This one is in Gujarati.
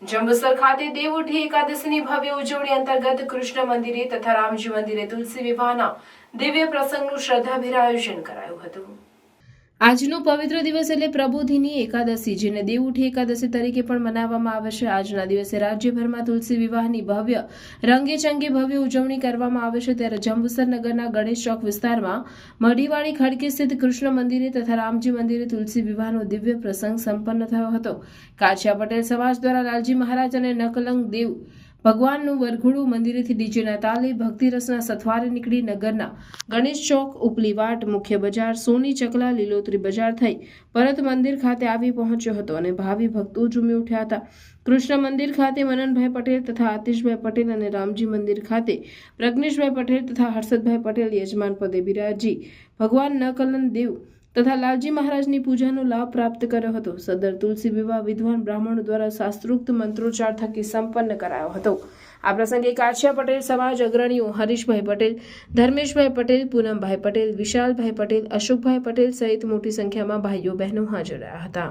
જંબુસર ખાતે દેવઉઠી એકાદશીની ભવ્ય ઉજવણી અંતર્ગત કૃષ્ણ મંદિરે તથા રામજી મંદિરે તુલસી વિવાહના દિવ્ય પ્રસંગનું શ્રદ્ધાભેર આયોજન કરાયું હતું। આજનો પવિત્ર દિવસ એટલે પ્રબોધિની એકાદશી, જેને દેવઉઠી એકાદશી તરીકે પણ મનાવવામાં આવે છે। આજના દિવસે રાજ્યભરમાં તુલસી વિવાહની ભવ્ય રંગેચંગે ભવ્ય ઉજવણી કરવામાં આવે છે। ત્યારે જંબુસર નગરના ગણેશ ચોક વિસ્તારમાં મઢીવાડી ખડકી સ્થિત કૃષ્ણ મંદિરે તથા રામજી મંદિરે તુલસી વિવાહનો દિવ્ય પ્રસંગ સંપન્ન થયો હતો। કાછિયા પટેલ સમાજ દ્વારા લાલજી મહારાજ અને નકલંગ દેવ ભગવાનનું વરઘોડું મંદિરેથી ડીજેના તાલે ભક્તિરસના સથવારે નીકળી નગરના ગણેશ ચોક, ઉપલીવાટ, મુખ્ય બજાર, સોની ચકલા, લીલોતરી બજાર થઈ પરત મંદિર ખાતે આવી પહોંચ્યો હતો અને ભાવિ ભક્તો ઝૂમી ઉઠ્યા હતા। કૃષ્ણ મંદિર ખાતે મનનભાઈ પટેલ તથા આતિશભાઈ પટેલ અને રામજી મંદિર ખાતે પ્રજ્ઞેશભાઈ પટેલ તથા હર્ષદભાઈ પટેલ યજમાન પદે બિરાજી ભગવાન નકલંગ દેવ તથા લાલજી મહારાજની પૂજાનો લાભ પ્રાપ્ત કર્યો હતો। સદર તુલસી વિવાહ વિદ્વાન બ્રાહ્મણો દ્વારા શાસ્ત્રોક્ત મંત્રોચ્ચાર થકી સંપન્ન કરાયો હતો। આ પ્રસંગે કાછિયા પટેલ સમાજ અગ્રણીઓ હરીશભાઈ પટેલ, ધર્મેશભાઈ પટેલ, પૂનમભાઈ પટેલ, વિશાલભાઈ પટેલ, અશોકભાઈ પટેલ સહિત મોટી સંખ્યામાં ભાઈઓ બહેનો હાજર રહ્યા હતા।